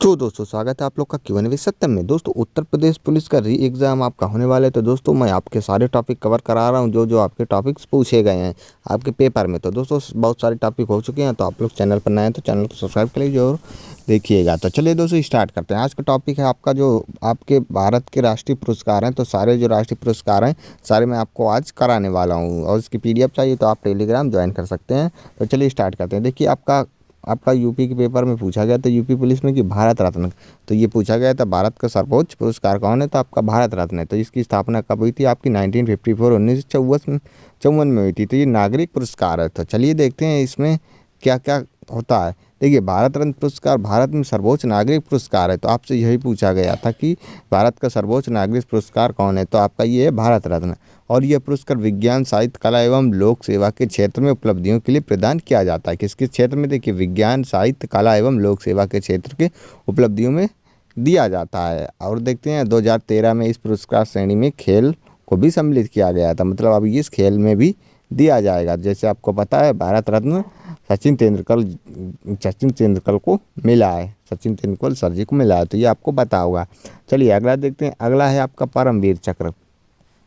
तो दोस्तों स्वागत है आप लोग का Q&A सत्यम में। दोस्तों उत्तर प्रदेश पुलिस का री एग्ज़ाम आपका होने वाला है। तो दोस्तों मैं आपके सारे टॉपिक कवर करा रहा हूं जो जो आपके टॉपिक्स पूछे गए हैं आपके पेपर में। तो दोस्तों बहुत सारे टॉपिक हो चुके हैं, तो आप लोग चैनल पर नए हैं तो चैनल को सब्सक्राइब कर लीजिए और देखिएगा। तो चलिए दोस्तों स्टार्ट करते हैं। आज का टॉपिक है आपका जो आपके भारत के राष्ट्रीय पुरस्कार हैं। तो सारे जो राष्ट्रीय पुरस्कार हैं सारे मैं आपको आज कराने वाला हूँ, और इसकी PDF चाहिए तो आप टेलीग्राम ज्वाइन कर सकते हैं। तो चलिए स्टार्ट करते हैं। देखिए आपका यूपी के पेपर में पूछा गया था यूपी पुलिस में कि भारत रत्न, तो ये पूछा गया था भारत का सर्वोच्च पुरस्कार कौन है, तो आपका भारत रत्न है। तो इसकी स्थापना कब हुई थी आपकी 1954 1954 में हुई थी। तो ये नागरिक पुरस्कार है। तो चलिए देखते हैं इसमें क्या क्या होता है। देखिए भारत रत्न पुरस्कार भारत में सर्वोच्च नागरिक पुरस्कार है। तो आपसे यही पूछा गया था कि भारत का सर्वोच्च नागरिक पुरस्कार कौन है, तो आपका ये है भारत रत्न। और यह पुरस्कार विज्ञान, साहित्य, कला एवं लोक सेवा के क्षेत्र में उपलब्धियों के लिए प्रदान किया जाता है। किसके क्षेत्र में? देखिए विज्ञान, साहित्य, कला एवं लोक सेवा के क्षेत्र के उपलब्धियों में दिया जाता है। और देखते हैं 2013 में इस पुरस्कार श्रेणी में खेल को भी सम्मिलित किया गया था, मतलब अब इस खेल में भी दिया जाएगा। जैसे आपको पता है भारत रत्न सचिन तेंदुलकर को मिला है, सचिन तेंदुलकर सर जी को मिला है, तो ये आपको पता होगा। चलिए अगला देखते हैं। अगला है आपका परमवीर चक्र।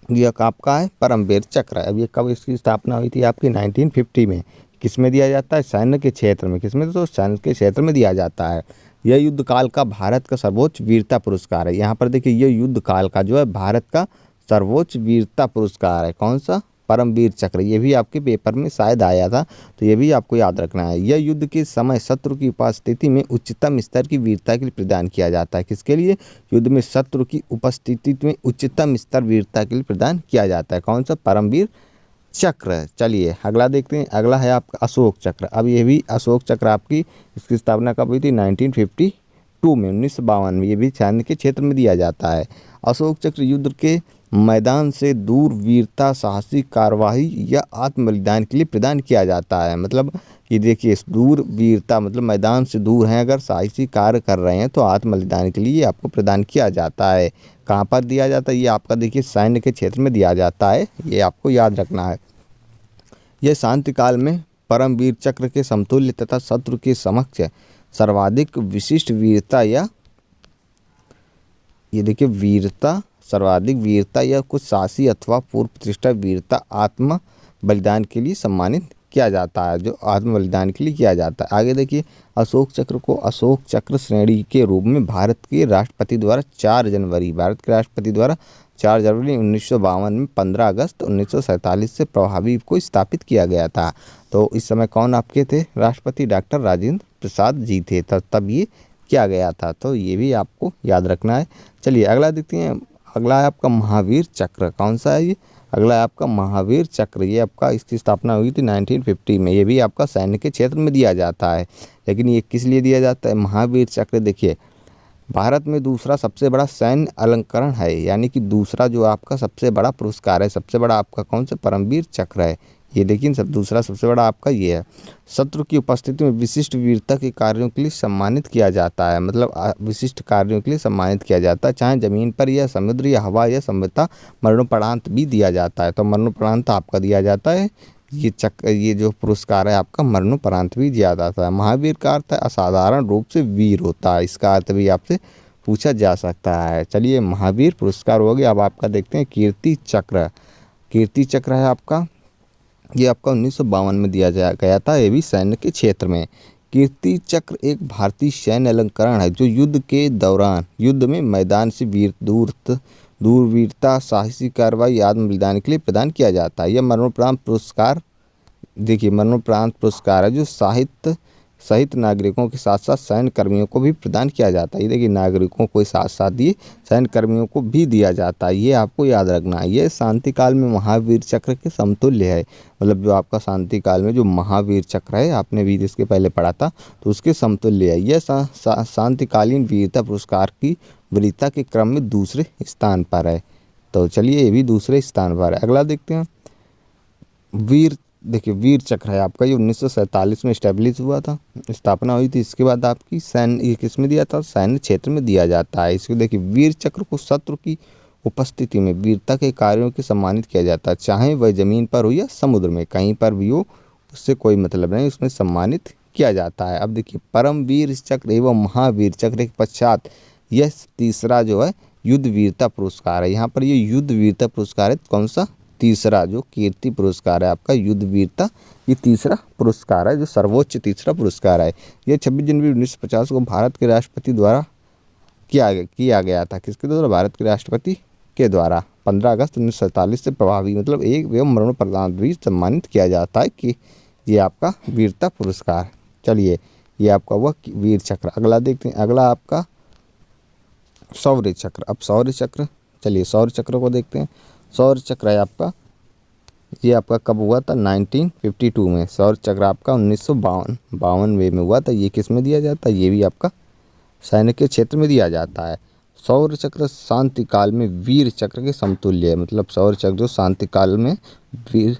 ये आपका है परमवीर चक्र। अब ये कब इसकी स्थापना हुई थी आपकी 1950 में। किस में दिया जाता है? सैन्य के क्षेत्र में। किसमें? तो सैन्य के क्षेत्र में दिया जाता है। यह युद्ध काल का भारत का सर्वोच्च वीरता पुरस्कार है। यहाँ पर देखिए ये युद्ध काल का जो है भारत का सर्वोच्च वीरता पुरस्कार है। कौन सा? परमवीर चक्र। ये भी आपके पेपर में शायद आया था, तो ये भी आपको याद रखना है। यह युद्ध के समय शत्रु की उपस्थिति में उच्चतम स्तर की वीरता के लिए प्रदान किया जाता है। किसके लिए? युद्ध में शत्रु की उपस्थिति में उच्चतम स्तर वीरता के लिए प्रदान किया जाता है। कौन सा? परमवीर चक्र। चलिए अगला देखते हैं। अगला है आपका अशोक चक्र। अब ये भी अशोक चक्र आपकी इसकी स्थापना कब हुई थी? 1952 में 1952 में। ये भी सैन्य के क्षेत्र में दिया जाता है। अशोक चक्र युद्ध के मैदान से दूर वीरता, साहसिक कार्रवाई या आत्म बलिदान के लिए प्रदान किया जाता है। मतलब ये देखिए दूर वीरता मतलब मैदान से दूर हैं, अगर साहसिक कार्य कर रहे हैं तो आत्म बलिदान के लिए आपको प्रदान किया जाता है। कहाँ पर दिया जाता है? ये आपका देखिए सैन्य के क्षेत्र में दिया जाता है, ये आपको याद रखना है। यह शांति काल में परमवीर चक्र के समतुल्य तथा शत्रु के समक्ष सर्वाधिक विशिष्ट वीरता या ये देखिए वीरता, सर्वाधिक वीरता या कुछ साहसी अथवा पूर्व प्रतिष्ठा वीरता आत्म बलिदान के लिए सम्मानित किया जाता है, जो आत्म बलिदान के लिए किया जाता है। आगे देखिए अशोक चक्र को अशोक चक्र श्रेणी के रूप में भारत के राष्ट्रपति द्वारा 4 जनवरी 1952 में 15 अगस्त 1947 से प्रभावी को स्थापित किया गया था। तो इस समय कौन आपके थे राष्ट्रपति? डॉक्टर राजेंद्र प्रसाद जी थे, तब ये किया गया था। तो ये भी आपको याद रखना है। चलिए अगला देखते हैं। अगला है आपका महावीर चक्र। कौन सा है ये? अगला है आपका महावीर चक्र। ये आपका इसकी स्थापना हुई थी 1950 में। ये भी आपका सैन्य के क्षेत्र में दिया जाता है, लेकिन ये किस लिए दिया जाता है? महावीर चक्र देखिए भारत में दूसरा सबसे बड़ा सैन्य अलंकरण है, यानी कि दूसरा जो आपका सबसे बड़ा पुरस्कार है। सबसे बड़ा आपका कौन सा? परमवीर चक्र है ये, लेकिन दूसरा सबसे बड़ा आपका ये है। शत्रु की उपस्थिति में विशिष्ट वीरता के कार्यों के लिए सम्मानित किया जाता है, मतलब विशिष्ट कार्यों के लिए सम्मानित किया जाता है, चाहे जमीन पर या समुद्र या हवा या संभवतः मरणोपरांत भी दिया जाता है। तो मरणोपरांत आपका दिया जाता है। ये जो पुरस्कार है आपका मरणोपरांत भी दिया जाता है। महावीर का अर्थ है असाधारण रूप से वीर होता है, इसका अर्थ भी आपसे पूछा जा सकता है। चलिए महावीर पुरस्कार हो गया। अब आपका देखते हैं कीर्ति चक्र। कीर्ति चक्र है आपका, ये आपका 1952 में दिया गया था, ये भी सैन्य के क्षेत्र में। कीर्ति चक्र एक भारतीय सैन्य अलंकरण है जो युद्ध के दौरान युद्ध में मैदान से दूर वीरता, साहसी कार्रवाई, आत्म बलिदान के लिए प्रदान किया जाता है। यह मरणोपरांत पुरस्कार देखिए मरणोपरांत पुरस्कार है जो साहित्य सहित नागरिकों के साथ साथ सैन्य कर्मियों को भी प्रदान किया जाता है। ये देखिए नागरिकों को साथ साथ ये सैन्य कर्मियों को भी दिया जाता है, ये आपको याद रखना है। ये शांति काल में महावीर चक्र के समतुल्य है, मतलब जो आपका शांति काल में जो महावीर चक्र है आपने भी इसके पहले पढ़ा था, तो उसके समतुल्य है। यह शांतिकालीन वीरता पुरस्कार की वरीयता के क्रम में दूसरे स्थान पर है। तो चलिए ये भी दूसरे स्थान पर है। अगला देखते हैं। देखिए वीर चक्र है आपका, ये 1947 में इस्टेब्लिश हुआ था, स्थापना हुई थी। इसके बाद आपकी सैन्य किस में दिया था? सैन्य क्षेत्र में दिया जाता है। इसको देखिए वीर चक्र को शत्रु की उपस्थिति में वीरता के कार्यों के सम्मानित किया जाता है, चाहे वह जमीन पर हो या समुद्र में, कहीं पर भी हो, उससे कोई मतलब नहीं, उसमें सम्मानित किया जाता है। अब देखिए परमवीर चक्र एवं महावीर चक्र के पश्चात यह तीसरा जो है युद्ध वीरता पुरस्कार है। यहाँ पर ये युद्ध वीरता पुरस्कार है कौन सा, तीसरा जो कीर्ति पुरस्कार है आपका युद्ध वीरता, ये तीसरा पुरस्कार है जो सर्वोच्च तीसरा पुरस्कार है। ये 26 जनवरी 1950 को भारत के राष्ट्रपति द्वारा किया गया था। किसके द्वारा, भारत के राष्ट्रपति के द्वारा। 15 अगस्त 1947 से प्रभावी मतलब एक एवं मरणोपरांत भी सम्मानित किया जाता है कि ये आपका वीरता पुरस्कार। चलिए ये आपका हुआ वीर चक्र। अगला देखते हैं, अगला आपका शौर्य चक्र। अब शौर्य चक्र, चलिए शौर्य चक्र को देखते हैं। शौर्य चक्र है आपका, ये आपका कब हुआ था, 1952 में। शौर्य चक्र आपका 1952 में हुआ था। ये किस में दिया जाता है, ये भी आपका सैनिक के क्षेत्र में दिया जाता है। शौर्य चक्र शांति काल में वीर चक्र के समतुल्य है। मतलब शौर्य चक्र जो शांति काल में वीर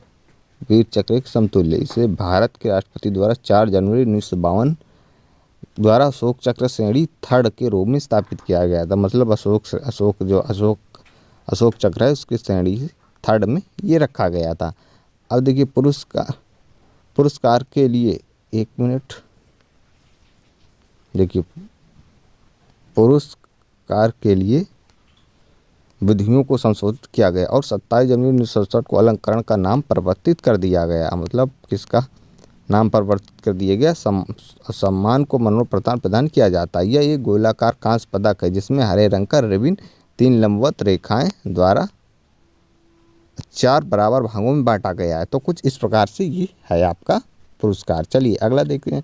चक्र के समतुल्य। इसे भारत के राष्ट्रपति द्वारा 4 जनवरी 1952 द्वारा अशोक चक्र श्रेणी 3 के रूप में स्थापित किया गया था। मतलब अशोक चक्र है उसकी श्रेणी 3 में ये रखा गया था। अब देखिए पुरस्कार के लिए, एक मिनट, देखिए पुरस्कार के लिए विधियों को संशोधित किया गया और 27 जनवरी 1967 को अलंकरण का नाम परिवर्तित कर दिया गया। मतलब किसका नाम परिवर्तित कर दिया गया, सम्मान को मरणोपरांत प्रदान किया जाता है। यह एक गोलाकार कांस्य पदक है जिसमें हरे रंग का रिबन 3 लंबवत रेखाएं द्वारा 4 बराबर भागों में बांटा गया है। तो कुछ इस प्रकार से ये है आपका पुरस्कार। चलिए अगला देखते हैं,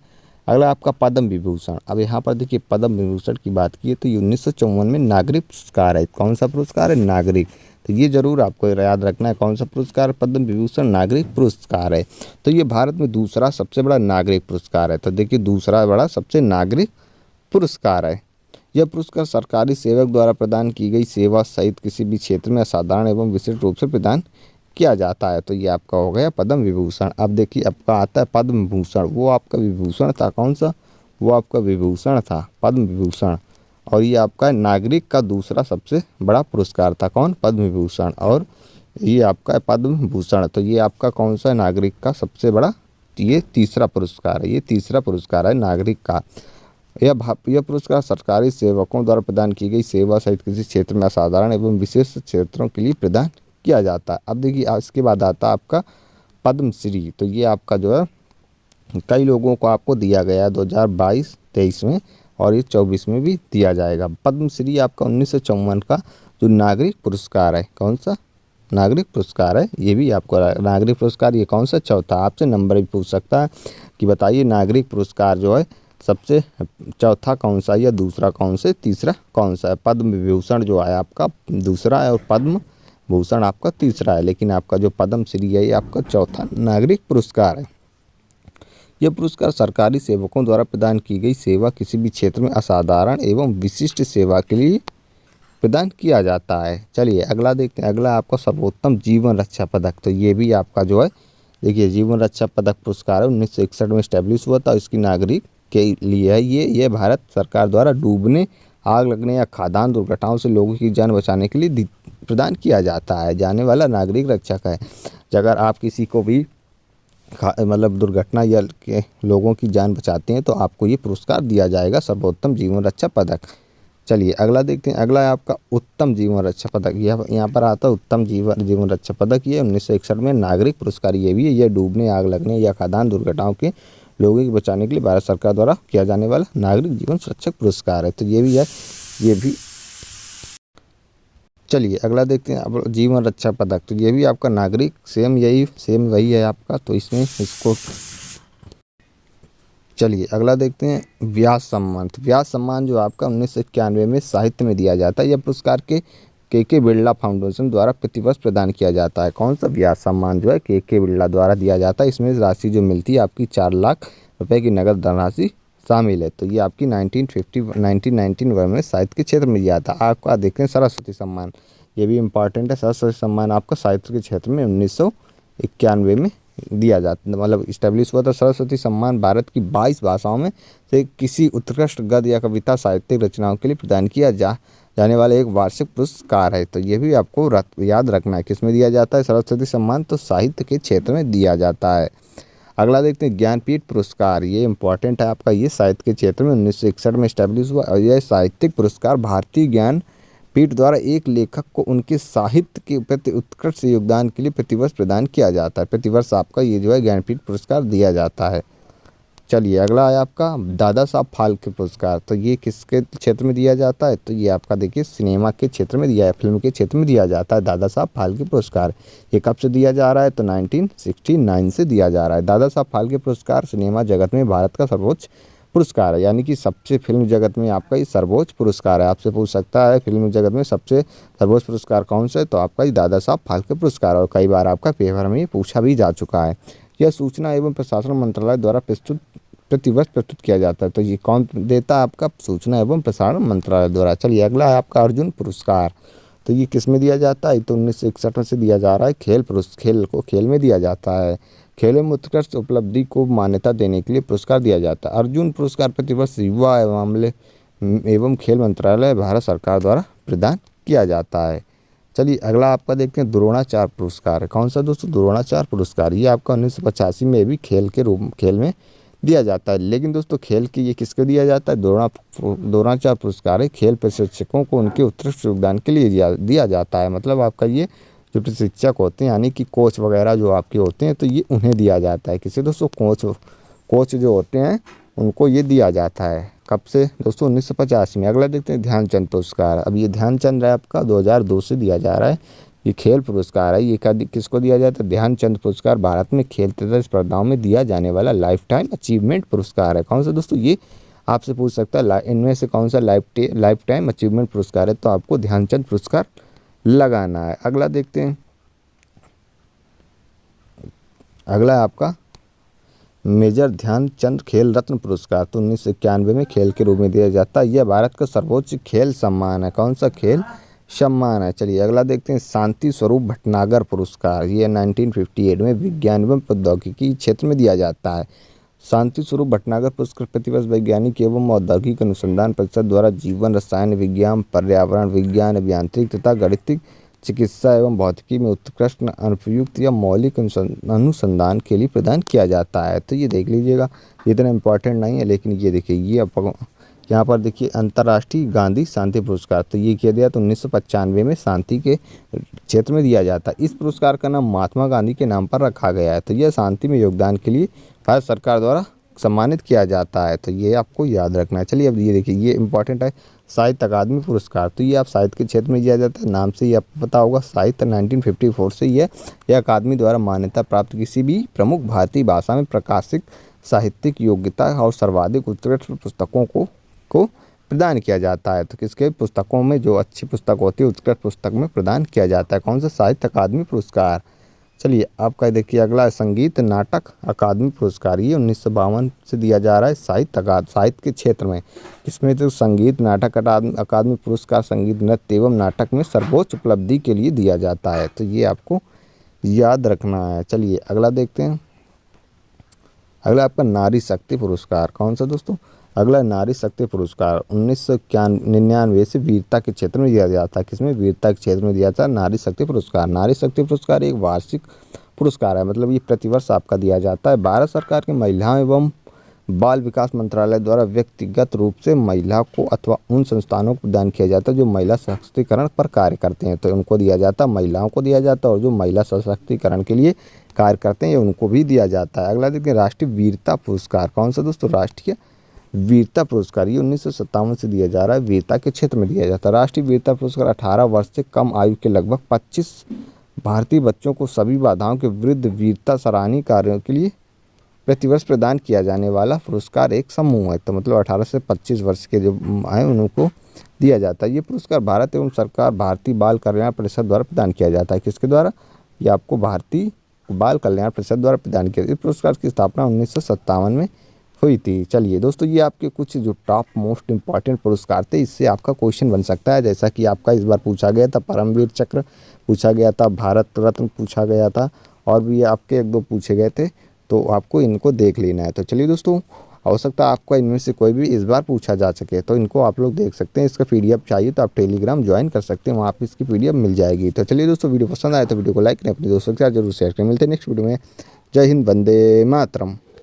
अगला आपका पद्म विभूषण। अब यहाँ पर देखिए पद्म विभूषण की बात की तो 1954 में नागरिक पुरस्कार है। कौन सा पुरस्कार है, नागरिक। तो ये जरूर आपको याद रखना है, कौन सा पुरस्कार, पद्म विभूषण नागरिक पुरस्कार है। तो ये भारत में दूसरा सबसे बड़ा नागरिक पुरस्कार है। तो देखिए दूसरा बड़ा सबसे नागरिक पुरस्कार है। यह पुरस्कार सरकारी सेवक द्वारा प्रदान की गई सेवा सहित किसी भी क्षेत्र में असाधारण एवं विशिष्ट रूप से प्रदान किया जाता है। तो ये आपका हो गया पद्म विभूषण। अब देखिए आपका आता है पद्म भूषण। वो आपका विभूषण था, कौन सा, वो आपका विभूषण था पद्म विभूषण। और ये आपका नागरिक का दूसरा सबसे बड़ा पुरस्कार था, कौन, पद्म विभूषण। और ये आपका पद्म भूषण, तो ये आपका कौन सा नागरिक का सबसे बड़ा, ये तीसरा पुरस्कार है। ये तीसरा पुरस्कार है नागरिक का। यह पुरस्कार सरकारी सेवकों द्वारा प्रदान की गई सेवा सहित किसी क्षेत्र में असाधारण एवं विशेष क्षेत्रों के लिए प्रदान किया जाता है। अब देखिए इसके बाद आता है आपका पद्मश्री। तो ये आपका जो है कई लोगों को आपको दिया गया है 2022-23 में और ये 24 में भी दिया जाएगा। पद्मश्री आपका 1954 का जो नागरिक पुरस्कार है, कौन सा नागरिक पुरस्कार है, ये भी आपको नागरिक पुरस्कार, ये कौन सा, चौथा। आपसे नंबर भी पूछ सकता है कि बताइए नागरिक पुरस्कार जो है सबसे चौथा कौन सा, या दूसरा कौन से, तीसरा कौन सा है। पद्म विभूषण जो है आपका दूसरा है और पद्म भूषण आपका तीसरा है, लेकिन आपका जो पद्मश्री है ये आपका चौथा नागरिक पुरस्कार है। यह पुरस्कार सरकारी सेवकों द्वारा प्रदान की गई सेवा किसी भी क्षेत्र में असाधारण एवं विशिष्ट सेवा के लिए प्रदान किया जाता है। चलिए अगला देखते हैं, अगला आपका सर्वोत्तम जीवन रक्षा पदक। तो ये भी आपका जो है देखिए जीवन रक्षा पदक पुरस्कार है, 1961 में स्टैब्लिश हुआ था। इसकी नागरिक के लिए है ये भारत सरकार द्वारा डूबने, आग लगने या खाद्यान्न दुर्घटनाओं से लोगों की जान बचाने के लिए प्रदान किया जाता है जाने वाला नागरिक रक्षक है। अगर आप किसी को भी मतलब दुर्घटना या के लोगों की जान बचाते हैं तो आपको ये पुरस्कार दिया जाएगा, सर्वोत्तम जीवन रक्षा पदक। चलिए अगला देखते हैं, अगला है आपका उत्तम जीवन रक्षा पदक। यहाँ पर आता है उत्तम जीवन रक्षा पदक। ये 1961 में नागरिक पुरस्कार ये भी है। यह डूबने, आग लगने या खाद्यान्न दुर्घटनाओं के लोगों को बचाने के लिए भारत सरकार द्वारा किया जाने वाला नागरिक जीवन रक्षक पुरस्कार है। तो ये भी है, ये भी। चलिए अगला देखते हैं अब जीवन रक्षा पदक। तो ये भी आपका नागरिक सेम वही है आपका, तो इसमें इसको चलिए अगला देखते हैं व्यास सम्मान। तो व्यास सम्मान जो आपका 1991 में साहित्य में दिया जाता है। यह पुरस्कार के बिरला फाउंडेशन द्वारा प्रतिवर्ष प्रदान किया जाता है। कौन सा, व्यास सम्मान जो है के बिरला द्वारा दिया जाता है। इसमें राशि जो मिलती है आपकी 4 लाख रुपए की नगद धनराशि शामिल है। तो ये आपकी 1991 में साहित्य के क्षेत्र में दिया था। आपका देखते हैं सरस्वती सम्मान, ये भी इम्पॉर्टेंट है। सरस्वती सम्मान आपका साहित्य के क्षेत्र में 1991 में दिया जाता, मतलब इस्टेब्लिश हुआ था। सरस्वती सम्मान भारत की 22 भाषाओं में से किसी उत्कृष्ट गद्य या कविता साहित्यिक रचनाओं के लिए प्रदान किया जाने वाला एक वार्षिक पुरस्कार है। तो ये भी आपको याद रखना है, किस में दिया जाता है सरस्वती सम्मान, तो साहित्य के क्षेत्र में दिया जाता है। अगला देखते हैं ज्ञानपीठ पुरस्कार, ये इंपॉर्टेंट है आपका। ये साहित्य के क्षेत्र में 1961 में स्टैब्लिश हुआ और यह साहित्यिक पुरस्कार भारतीय ज्ञानपीठ द्वारा एक लेखक को उनके साहित्य के प्रति उत्कृष्ट योगदान के लिए प्रतिवर्ष प्रदान किया जाता है। प्रतिवर्ष आपका ये जो है ज्ञानपीठ पुरस्कार दिया जाता है। चलिए अगला है आपका दादा साहब फाल्के पुरस्कार। तो ये किसके क्षेत्र में दिया जाता है? तो ये आपका देखिए सिनेमा के क्षेत्र में दिया है, फिल्म के क्षेत्र में दिया जाता है दादा साहब फाल्के पुरस्कार। ये कब से दिया जा रहा है? तो 1969 से दिया जा रहा है। दादा साहब फाल्के पुरस्कार सिनेमा जगत में भारत का सर्वोच्च पुरस्कार है, यानी कि सबसे फिल्म जगत में आपका ये सर्वोच्च पुरस्कार है। आपसे पूछ सकता है फिल्म जगत में सबसे सर्वोच्च पुरस्कार कौन सा है? तो आपका ये दादा साहब फाल्के पुरस्कार, और कई बार आपका पेपर में ये पूछा भी जा चुका है। यह सूचना एवं प्रसारण मंत्रालय द्वारा प्रतिवर्ष प्रस्तुत किया जाता है। तो ये कौन देता है? आपका सूचना एवं प्रसारण मंत्रालय द्वारा। चलिए अगला है आपका अर्जुन पुरस्कार। तो ये किस में दिया जाता है? तो 1961 में से दिया जा रहा है। खेल में दिया जाता है। खेलों में उत्कृष्ट उपलब्धि को मान्यता देने के लिए पुरस्कार दिया जाता है। अर्जुन पुरस्कार प्रतिवर्ष युवा एवं खेल मंत्रालय भारत सरकार द्वारा प्रदान किया जाता है। चलिए अगला आपका देखते हैं द्रोणाचार्य पुरस्कार। कौन सा दोस्तों? द्रोणाचार्य पुरस्कार। ये आपका 1985 में भी खेल में दिया जाता है। लेकिन दोस्तों खेल की ये किसको दिया जाता है? द्रोणाचार्य पुरस्कार है खेल प्रशिक्षकों को उनके उत्कृष्ट योगदान के लिए दिया जाता है। मतलब आपका ये जो प्रशिक्षक होते हैं यानी कि कोच वगैरह जो आपके होते हैं, तो ये उन्हें दिया जाता है। किसे दोस्तों? कोच जो होते हैं उनको ये दिया जाता है। कब से दोस्तों? 1985 में। अगला देखते हैं ध्यानचंद पुरस्कार। अब ये ध्यानचंद है आपका 2002 से दिया जा रहा है। ये खेल पुरस्कार है। ये किसको दिया जाता है? ध्यानचंद पुरस्कार भारत में खेल तथा स्पर्धाओं में दिया जाने वाला लाइफ टाइम अचीवमेंट पुरस्कार है। कौन सा दोस्तों? ये आपसे पूछ सकता है इनमें से कौन सा लाइफ टाइम अचीवमेंट पुरस्कार है? तो आपको ध्यानचंद पुरस्कार लगाना है। अगला देखते हैं, अगला है आपका मेजर ध्यानचंद खेल रत्न पुरस्कार। तो 1991 में खेल के रूप में दिया जाता है। यह भारत का सर्वोच्च खेल सम्मान है। कौन सा खेल सम्मान है? चलिए अगला देखते हैं शांति स्वरूप भटनागर पुरस्कार। ये 1958 में विज्ञान एवं प्रौद्योगिकी क्षेत्र में दिया जाता है। शांति स्वरूप भटनागर पुरस्कार प्रतिवर्ष वैज्ञानिक एवं औद्योगिक अनुसंधान परिषद द्वारा जीवन रसायन विज्ञान, पर्यावरण विज्ञान, अभियांत्रिक तथा गणितिक, चिकित्सा एवं भौतिकी में उत्कृष्ट अनुपयुक्त या मौलिक अनुसंधान के लिए प्रदान किया जाता है। तो ये देख लीजिएगा, ये इतना इंपॉर्टेंट नहीं है, लेकिन ये देखिए ये आपको यहाँ पर देखिए अंतर्राष्ट्रीय गांधी शांति पुरस्कार। तो ये किया गया तो 1995 में शांति के क्षेत्र में दिया जाता है। इस पुरस्कार का नाम महात्मा गांधी के नाम पर रखा गया है। तो यह शांति में योगदान के लिए भारत सरकार द्वारा सम्मानित किया जाता है। तो ये आपको याद रखना है। चलिए अब ये देखिए ये इंपॉर्टेंट है साहित्य अकादमी पुरस्कार। तो ये आप साहित्य के क्षेत्र में दिया जाता है। नाम से ही आपको पता होगा साहित्य 1954 से यह अकादमी द्वारा मान्यता प्राप्त किसी भी प्रमुख भारतीय भाषा में प्रकाशित साहित्यिक योग्यता और सर्वाधिक उत्कृष्ट पुस्तकों को प्रदान किया जाता है। तो किसके पुस्तकों में जो अच्छी पुस्तक होती है उत्कृष्ट पुस्तक में प्रदान किया जाता है। कौन सा? साहित्य अकादमी पुरस्कार। चलिए आपका देखिए अगला संगीत नाटक अकादमी पुरस्कार। ये 1952 से दिया जा रहा है साहित्य के क्षेत्र में। इसमें तो संगीत नाटक अकादमी पुरस्कार संगीत नृत्य एवं नाटक में सर्वोच्च उपलब्धि के लिए दिया जाता है। तो ये आपको याद रखना है। चलिए अगला देखते हैं, अगला आपका नारी शक्ति पुरस्कार। कौन सा दोस्तों? अगला नारी शक्ति पुरस्कार 1999 से वीरता के क्षेत्र में दिया जाता है। किसमें? वीरता के क्षेत्र में दिया जाता है नारी शक्ति पुरस्कार। नारी शक्ति पुरस्कार एक वार्षिक पुरस्कार है, मतलब ये प्रतिवर्ष आपका दिया जाता है। भारत सरकार के महिला एवं बाल विकास मंत्रालय द्वारा व्यक्तिगत रूप से महिला को अथवा उन संस्थानों को प्रदान किया जाता है जो महिला सशक्तिकरण पर कार्य करते हैं। तो उनको दिया जाता है, महिलाओं को दिया जाता है, और जो महिला सशक्तिकरण के लिए कार्य करते हैं उनको भी दिया जाता है। अगला देखिए राष्ट्रीय वीरता पुरस्कार। कौन सा दोस्तों? राष्ट्रीय वीरता पुरस्कार। ये 1957 से दिया जा रहा है। वीरता के क्षेत्र में दिया जाता है। राष्ट्रीय वीरता पुरस्कार 18 वर्ष से कम आयु के लगभग 25 भारतीय बच्चों को सभी बाधाओं के विरुद्ध वीरता सराहनीय कार्यों के लिए प्रतिवर्ष प्रदान किया जाने वाला पुरस्कार एक समूह है। तो मतलब 18 से 25 वर्ष के जो हैं उनको दिया जाता है। ये पुरस्कार भारत एवं सरकार भारतीय बाल कल्याण परिषद द्वारा प्रदान किया जाता है। किसके द्वारा? ये आपको भारतीय बाल कल्याण परिषद द्वारा प्रदान किया। इस पुरस्कार की स्थापना 1957 में हुई थी। चलिए दोस्तों ये आपके कुछ जो टॉप मोस्ट इंपॉर्टेंट पुरस्कार थे, इससे आपका क्वेश्चन बन सकता है। जैसा कि आपका इस बार पूछा गया था परमवीर चक्र पूछा गया था, भारत रत्न पूछा गया था, और भी आपके एक दो पूछे गए थे। तो आपको इनको देख लेना है। तो चलिए दोस्तों, हो सकता है आपका इनमें से कोई भी इस बार पूछा जा सके, तो इनको आप लोग देख सकते हैं। इसका PDF चाहिए तो आप टेलीग्राम ज्वाइन कर सकते हैं, वहाँ पे इसकी PDF मिल जाएगी। तो चलिए दोस्तों वीडियो पसंद आए तो वीडियो को लाइक करें, अपने दोस्तों के साथ जरूर शेयर करें। मिलते हैं नेक्स्ट वीडियो में। जय हिंद, वंदे मातरम।